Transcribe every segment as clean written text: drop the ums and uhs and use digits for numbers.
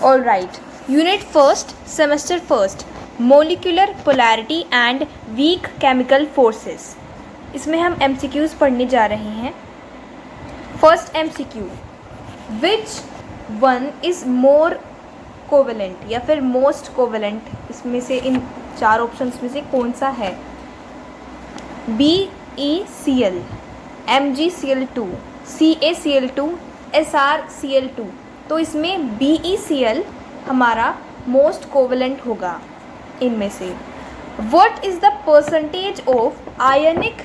All right, unit first, semester first, molecular polarity and weak chemical forces. इसमें हम MCQs पढ़ने जा रहे हैं। First MCQ, which one is more covalent या फिर मोस्ट कोवेलेंट, इसमें से इन चार ऑप्शंस में से कौन सा है? BeCl, MgCl2, CaCl2, SrCl2। तो इसमें BeCl हमारा मोस्ट कोवेलेंट होगा इनमें से। What is the percentage of ionic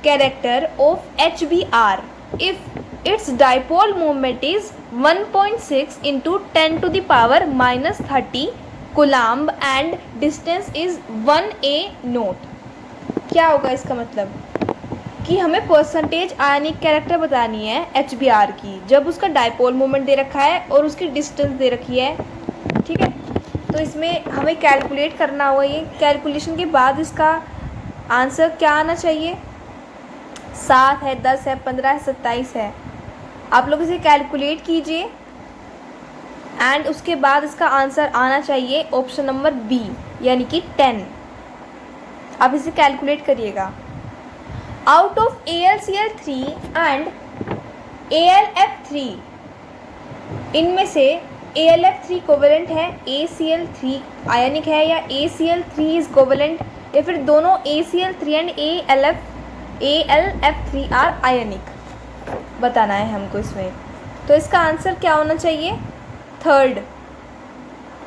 character of HBr if its dipole moment is 1.6 into 10 to the power minus 30 coulomb and distance is 1 a0? क्या होगा इसका मतलब कि हमें परसेंटेज आयनिक कैरेक्टर बतानी है HBr की, जब उसका डाइपोल मोमेंट दे रखा है और उसकी डिस्टेंस दे रखी है। ठीक है, तो इसमें हमें कैलकुलेट करना होगा। ये कैलकुलेशन के बाद इसका आंसर क्या आना चाहिए? 7 है, 10 है, 15 है, 27 है। आप लोग इसे कैलकुलेट कीजिए एंड उसके बाद इसका आंसर आना चाहिए ऑप्शन नंबर बी, यानी कि 10। आप इसे कैलकुलेट करिएगा। Out of AlCl3 and AlF3, इनमें से AlF3 कोवेलेंट है, ACl3 आयनिक है, या ACl3 इज कोवेलेंट, या फिर दोनों ACl3 and AlF3 are ionic, बताना है हमको इसमें। तो इसका आंसर क्या होना चाहिए? थर्ड,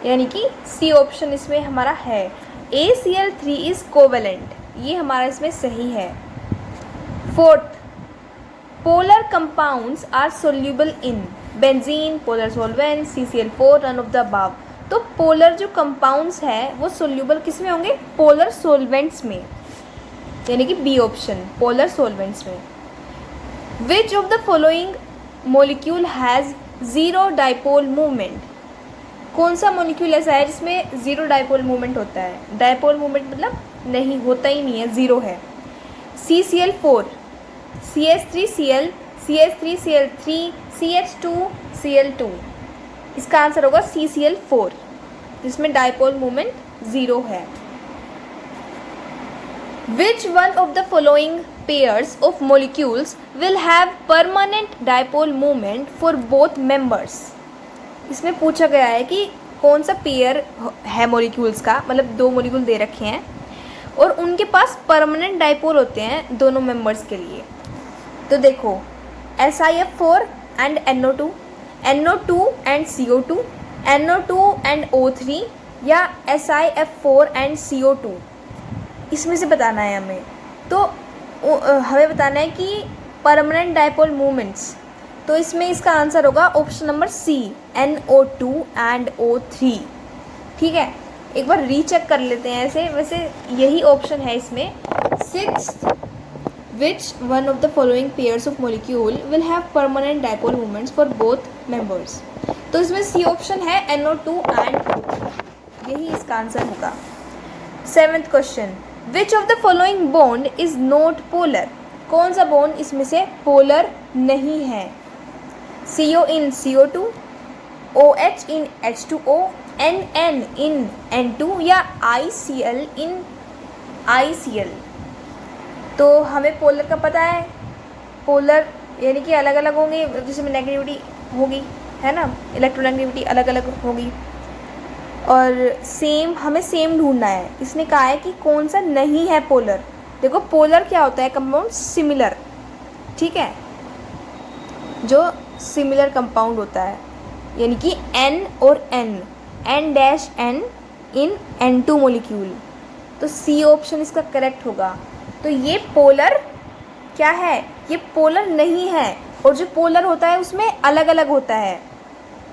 यानी कि सी ऑप्शन इसमें हमारा है। ACl3 इज कोवेलेंट, ये हमारा इसमें सही है। Fourth, polar compounds are soluble in benzene, polar solvent, CCl4, none of the above. तो पोलर जो कंपाउंड्स है वो सोल्यूबल किस में होंगे? पोलर सॉल्वेंट्स में, यानी कि बी ऑप्शन, पोलर सॉल्वेंट्स में। विच of the following molecule has zero dipole movement? कौन सा मोलिक्यूल ऐसा है जिसमें ज़ीरो डाइपोल मूवमेंट होता है? डाइपोल मूवमेंट मतलब नहीं, होता ही नहीं है, ज़ीरो है। CCl4, CH3Cl, CH3Cl3, CH2Cl2। इसका आंसर होगा CCl4, जिसमें डाइपोल मूवमेंट ज़ीरो है। Which one of the following pairs of molecules will have permanent dipole moment for both members? इसमें पूछा गया है कि कौन सा पेयर है मॉलिक्यूल्स का, मतलब दो मॉलिक्यूल दे रखे हैं और उनके पास परमानेंट डाइपोल होते हैं दोनों मेंबर्स के लिए। तो देखो, SiF4 and NO2, NO2 and CO2, NO2 and O3, या SiF4 एंड CO2, इसमें से बताना है हमें। तो हमें बताना है कि परमानेंट डाइपोल मूवमेंट्स, तो इसमें इसका आंसर होगा option number C, NO2 and O3। ठीक है, एक बार रीचेक कर लेते हैं ऐसे, वैसे यही ऑप्शन है इसमें। Sixth, which one of the following pairs of molecule will have permanent dipole movements for both members? तो इसमें सी ऑप्शन है, NO2 एंड O3, यही इसका आंसर होगा। Seventh question, which of the following bond is not polar? कौन सा bond इसमें से पोलर नहीं है? CO in CO2, OH in H2O, NN in N2, या ICl in ICl? तो हमें पोलर का पता है, पोलर यानी कि अलग अलग होंगे, जिसमें नेगेटिविटी होगी, है ना, इलेक्ट्रोनेगेटिविटी अलग अलग होगी, और सेम, हमें सेम ढूंढना है। इसने कहा है कि कौन सा नहीं है पोलर। देखो, पोलर क्या होता है? कंपाउंड सिमिलर, ठीक है, जो सिमिलर कंपाउंड होता है, यानी कि N और N-N इन N2 मोलिक्यूल। तो सी ऑप्शन इसका करेक्ट होगा। तो ये पोलर क्या है? ये पोलर नहीं है, और जो पोलर होता है उसमें अलग अलग होता है,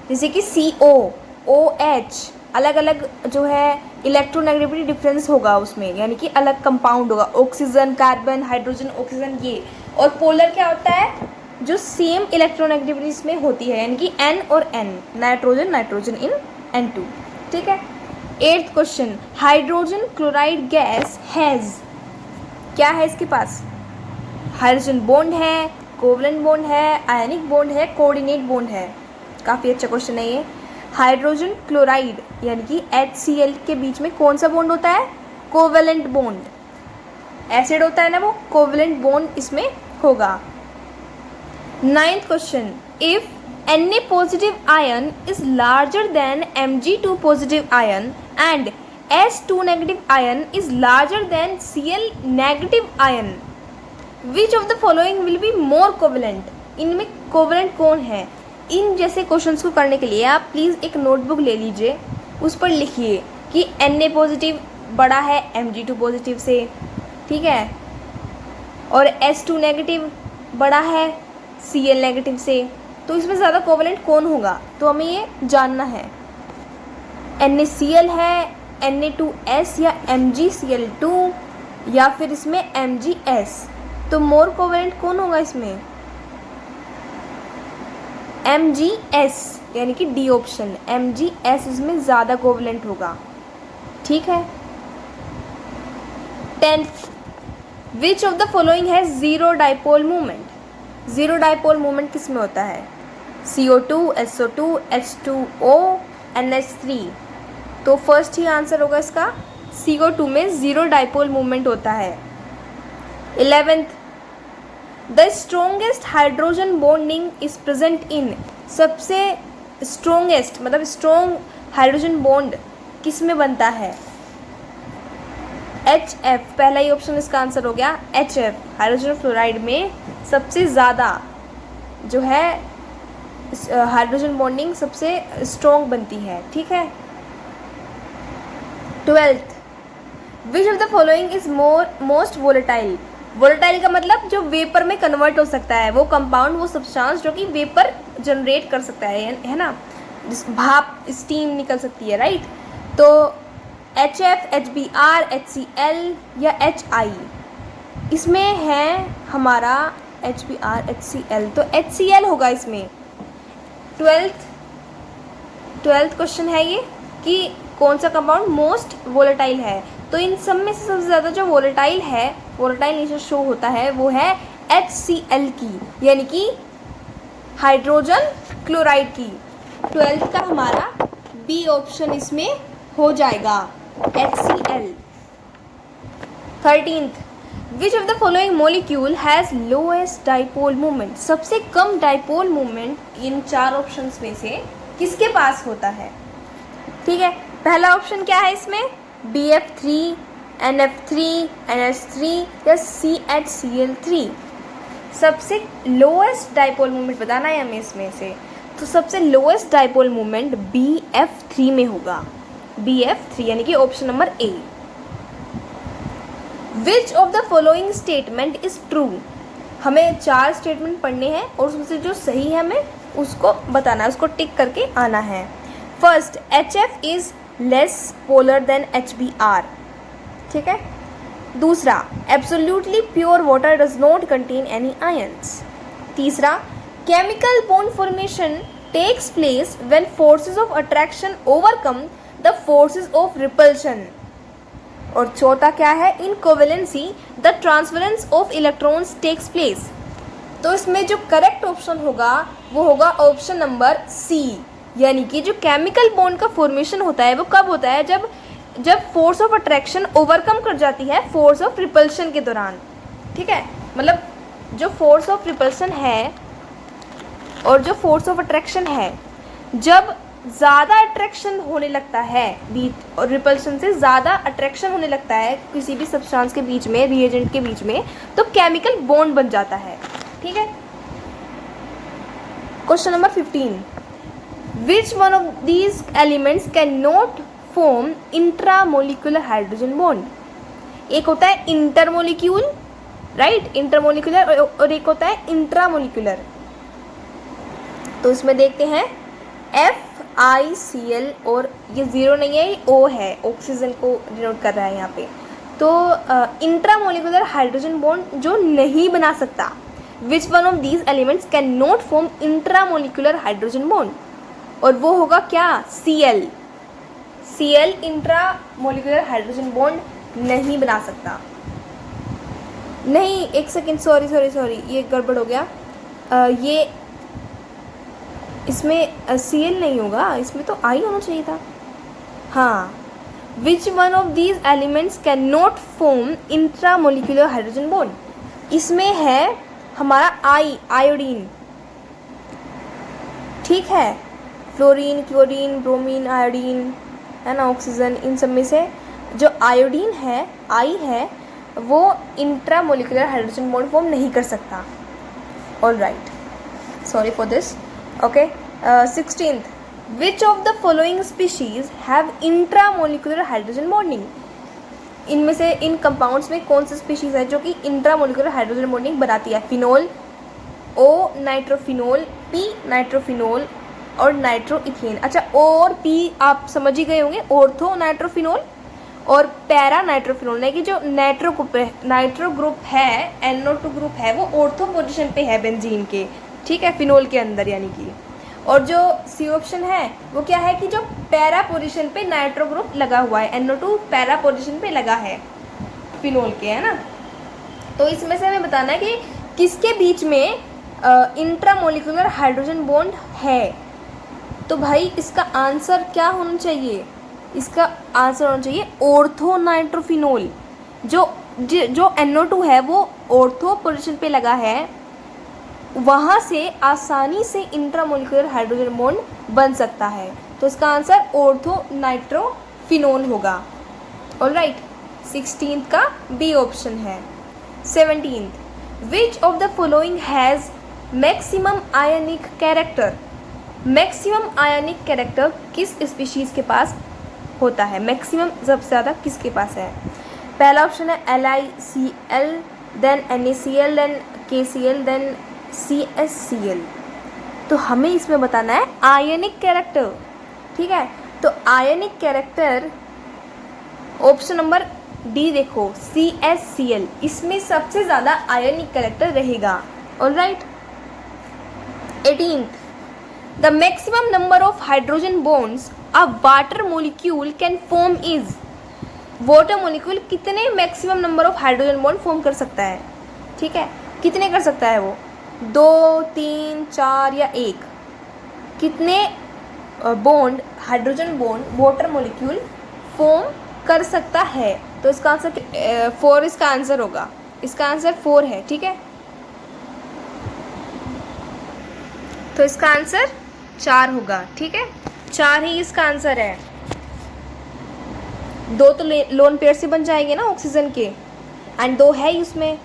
जैसे कि CO, OH, अलग अलग जो है इलेक्ट्रोनेगेटिविटी डिफरेंस होगा उसमें, यानी कि अलग कंपाउंड होगा, ऑक्सीजन, कार्बन, हाइड्रोजन, ऑक्सीजन, ये। और पोलर क्या होता है? जो सेम इलेक्ट्रोनेगेटिविटीज में होती है, यानी कि N और N, नाइट्रोजन इन N2। ठीक है। Eighth question, hydrogen chloride gas has, क्या है इसके पास? हाइड्रोजन बॉन्ड है, कोवलेंट बॉन्ड है, आयनिक बॉन्ड है, कोऑर्डिनेट बॉन्ड है। काफ़ी अच्छा क्वेश्चन है ये। हाइड्रोजन क्लोराइड यानी कि HCl के बीच में कौन सा बॉन्ड होता है? Covalent bond. एसिड होता है ना वो, कोवेलेंट बॉन्ड इसमें होगा। 9th question, if Na positive ion is larger than Mg2 positive ion and S2 negative ion is larger than Cl negative ion, which of the following will be more covalent? इनमें covalent कौन है? इन जैसे questions को करने के लिए आप please एक नोटबुक ले लीजिए, उस पर लिखिए कि Na पॉजिटिव बड़ा है Mg2 पॉजिटिव से, ठीक है, और S2 नेगेटिव बड़ा है Cl नेगेटिव से, तो इसमें ज़्यादा कोवेलेंट कौन होगा? तो हमें ये जानना है। NaCl है, Na2S या MgCl2 या फिर इसमें MgS, तो मोर कोवेलेंट कौन होगा इसमें? MgS यानी कि डी ऑप्शन, MgS इसमें ज़्यादा कोवेलेंट होगा, ठीक है। 10th, which of the following है zero dipole movement? Zero dipole movement किस में होता है? CO2, SO2, H2O, NH3, तो फर्स्ट ही आंसर होगा इसका CO2 में जीरो डाइपोल मूवमेंट होता है। 11th, the strongest hydrogen bonding is present in, सबसे स्ट्रोंगेस्ट मतलब स्ट्रोंग हाइड्रोजन बॉन्ड किस में बनता है? HF, पहला ही ऑप्शन इसका आंसर हो गया HF, हाइड्रोजन फ्लोराइड में सबसे ज़्यादा जो है हाइड्रोजन बॉन्डिंग सबसे स्ट्रॉन्ग बनती है, ठीक है। 12th, which of the following is most volatile? Volatile का मतलब जो वेपर में कन्वर्ट हो सकता है, वो कंपाउंड, वो सब्सटेंस जो कि वेपर जनरेट कर सकता है ना, जिस भाप स्टीम निकल सकती है, राइट। तो HF, HBr, HCl या HI, इसमें है हमारा HBr, HCl, तो HCl होगा इसमें। 12th क्वेश्चन है ये कि कौन सा कंपाउंड मोस्ट वोलेटाइल है? तो इन सब में से सबसे ज़्यादा जो वोलेटाइल है, वोलेटाइल नेचर शो होता है, वो है HCl की, यानी कि हाइड्रोजन क्लोराइड की। 12th का हमारा बी ऑप्शन इसमें हो जाएगा, HCl। 13th, which of the following molecule has lowest dipole movement? सबसे कम डाइपोल मूवमेंट इन चार ऑप्शंस में से किसके पास होता है? ठीक है, पहला ऑप्शन क्या है इसमें? BF3, NF3, NH3 या CHCl3। सबसे लोएस्ट डाइपोल मूवमेंट बताना है हमें इसमें से, तो सबसे लोएस्ट डाइपोल मूवमेंट BF3 में होगा, BF3 यानी कि option number A. Which of the following statement is true? हमें चार स्टेटमेंट पढ़ने हैं और उसमें से जो सही है हमें उसको बताना है, उसको टिक करके आना है। First, HF is less polar than HBr, ठीक है। दूसरा, absolutely pure water does not contain any ions. तीसरा, chemical bond formation takes place when forces of attraction overcome the forces of repulsion. और चौथा क्या है? In covalency the transference of electrons takes place. तो इसमें जो करेक्ट ऑप्शन होगा वो होगा ऑप्शन नंबर सी, यानी कि जो केमिकल बॉन्ड का फॉर्मेशन होता है वो कब होता है? जब फोर्स ऑफ अट्रैक्शन ओवरकम कर जाती है फोर्स ऑफ रिपल्शन के दौरान, ठीक है। मतलब जो फोर्स ऑफ रिपल्शन है और जो फोर्स ऑफ अट्रैक्शन है, जब ज़्यादा अट्रैक्शन होने लगता है बीच और रिपल्शन से ज़्यादा अट्रैक्शन होने लगता है किसी भी सब्सटेंस के बीच में, रिएजेंट के बीच में, तो केमिकल बॉन्ड बन जाता है, ठीक है। Question number 15, which one of these elements can not form intramolecular hydrogen bond? एक होता है इंटरमोलिक्यूल, राइट, इंटरमोलिकुलर, और एक होता है इंट्रामोलिकुलर। तो इसमें देखते हैं FiCl, और ये ज़ीरो नहीं है, ये O है, ऑक्सीजन को डिनोट कर रहा है यहाँ पे। तो इंट्रामोलिकुलर हाइड्रोजन बॉन्ड जो नहीं बना सकता, which one of these elements can not form intramolecular hydrogen bond? और वो होगा क्या? Cl। Cl intramolecular hydrogen bond नहीं बना सकता। नहीं, एक सेकेंड, सॉरी, ये गड़बड़ हो गया। ये इसमें Cl नहीं होगा, इसमें तो I होना चाहिए था। हाँ, which one of these elements can not form intramolecular hydrogen bond? इसमें है हमारा आयोडीन, ठीक है, फ्लोरीन, क्लोरीन, ब्रोमीन, आयोडीन, है ना, ऑक्सीजन, इन सब में से जो आयोडीन है, आई है, वो इंट्रामोलिकुलर हाइड्रोजन बॉन्ड फॉर्म नहीं कर सकता। All right, sorry for this. Okay, 16th, which of the following species have intramolecular hydrogen bonding? इनमें से इन कंपाउंड्स में कौन सी स्पीशीज है जो कि इंट्रामोलिकुलर हाइड्रोजन बॉन्डिंग बनाती है? फिनोल, ओ नाइट्रोफिनोल, पी नाइट्रोफिनोल और नाइट्रोइथेन। अच्छा, ओ और पी आप समझ ही गए होंगे, ऑर्थो नाइट्रोफिनोल और पैरा नाइट्रोफिनोल, नहीं कि जो नाइट्रो ग्रुप है, NO2 ग्रुप है, वो ऑर्थो पोजीशन पे है बेंजीन के, ठीक है, फिनोल के अंदर यानी कि। और जो सी ऑप्शन है वो क्या है कि जो पैरा पोजीशन पे नाइट्रो ग्रुप लगा हुआ है, NO2 पैरा पोजीशन पे लगा है फिनोल के, है ना। तो इसमें से हमें बताना है कि किसके बीच में इंट्रामोलिकुलर हाइड्रोजन बॉन्ड है। तो भाई इसका आंसर क्या होना चाहिए? इसका आंसर होना चाहिए ऑर्थो नाइट्रोफिनोल। जो NO2 है वो ऑर्थो पोजीशन पे लगा है, वहाँ से आसानी से इंट्रामोलिकुलर हाइड्रोजन बॉन्ड बन सकता है। तो इसका आंसर ऑर्थो नाइट्रोफिनोल होगा। ऑल राइट, 16th का बी ऑप्शन है। 17th, which of the following has maximum ionic character? Maximum ionic character किस स्पीशीज़ के पास होता है? मैक्सिमम सबसे ज़्यादा किसके पास है? पहला ऑप्शन है LiCl, then NaCl, then KCl, then CSCl। तो हमें इसमें बताना है आयनिक कैरेक्टर, ठीक है। तो ionic character option number D देखो, CSCl, इसमें सबसे ज़्यादा आयनिक कैरेक्टर रहेगा। All right, 18th, the maximum number of hydrogen bonds a water molecule can form is? Water molecule कितने maximum number of hydrogen bond form कर सकता है? ठीक है, कितने कर सकता है वो? 2, 3, 4 या 1? कितने bond, hydrogen bond water molecule form कर सकता है? तो इसका आंसर 4 इसका आंसर होगा। इसका आंसर 4 है, ठीक है। तो इसका आंसर 4 होगा, ठीक है, 4 ही इसका आंसर है। 2 तो लोन पेयर से बन जाएंगे ना ऑक्सीजन के, एंड 2 है ही उसमें,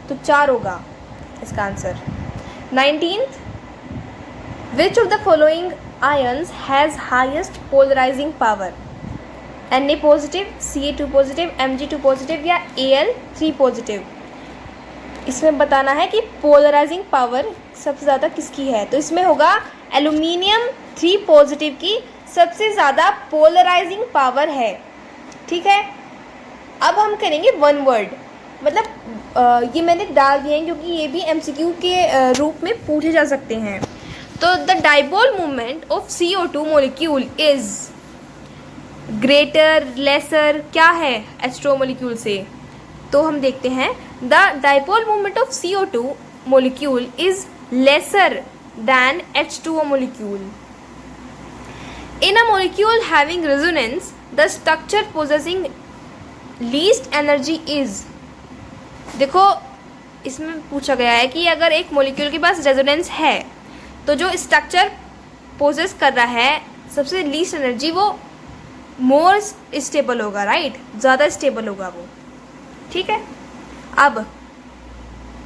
तो 4 होगा इसका answer. 19th, which of the following ions has highest polarising power? Na positive, Ca2 positive, Mg2 positive या Al3 पॉजिटिव? इसमें बताना है कि पोलराइजिंग पावर सबसे ज़्यादा किसकी है। तो इसमें होगा एल्यूमिनियम 3 पॉजिटिव की सबसे ज़्यादा पोलराइजिंग पावर है, ठीक है। अब हम करेंगे वन वर्ड, मतलब ये मैंने डाल दिए हैं क्योंकि ये भी MCQ के रूप में पूछे जा सकते हैं। तो the dipole moment of CO2 molecule is greater, lesser, क्या है H2O मोलिक्यूल से? तो हम देखते हैं, the dipole moment of CO2 molecule is lesser than H2O molecule. In a molecule having resonance the structure possessing least energy is? देखो इसमें पूछा गया है कि अगर एक मोलिक्यूल के पास रेजोनेंस है तो जो स्ट्रक्चर पोजेस कर रहा है सबसे लीस्ट एनर्जी, वो मोर स्टेबल होगा, राइट, ज़्यादा स्टेबल होगा वो, ठीक है। अब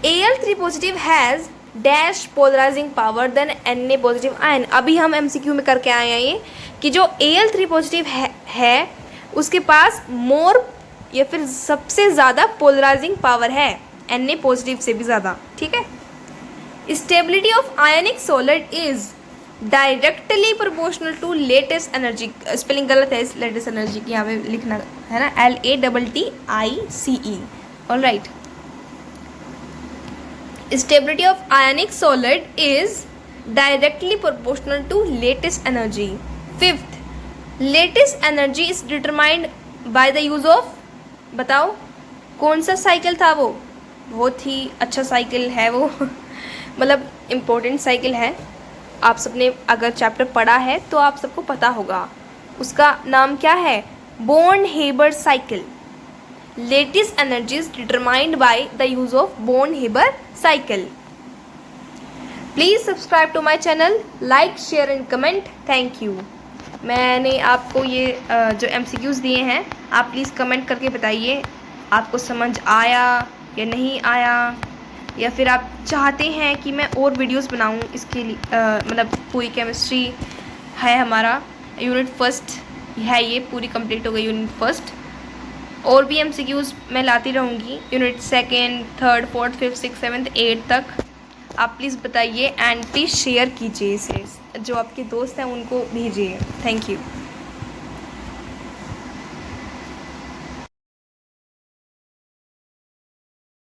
Al3 positive has dash polarising power than Na positive ion. अभी हम MCQ में करके आए हैं ये कि जो Al3 पॉजिटिव है उसके पास मोर या फिर सबसे ज़्यादा पोलराइजिंग पावर है Na पॉजिटिव से भी ज़्यादा, ठीक है। Stability of ionic solid is directly proportional to lattice energy. Spelling गलत है इस लेटेस्ट एनर्जी की, यहाँ पे लिखना है ना LATTICE। All right, stability of ionic solid is directly proportional to lattice energy. 5th, lattice energy is determined by the use of? बताओ कौन सा साइकिल था वो? बहुत ही अच्छा साइकिल है वो मतलब इम्पोर्टेंट साइकिल है। आप सबने अगर चैप्टर पढ़ा है तो आप सबको पता होगा। उसका नाम क्या है? Born Haber cycle. Lattice energies determined by the use of Born Haber cycle. Please subscribe to my channel, like share and comment. Thank you. मैंने आपको ये जो MCQs दिए हैं, आप प्लीज़ कमेंट करके बताइए आपको समझ आया या नहीं आया, या फिर आप चाहते हैं कि मैं और वीडियोस बनाऊं इसके लिए। मतलब पूरी केमिस्ट्री है हमारा, यूनिट फर्स्ट है, ये पूरी कंप्लीट हो गई यूनिट फर्स्ट। और भी MCQs मैं लाती रहूँगी unit second, third, fourth, fifth, six, seventh, eight तक। आप प्लीज़ बताइए एंड प्लीज़ शेयर कीजिए इसे, जो आपके दोस्त हैं उनको भेजिए। Thank you.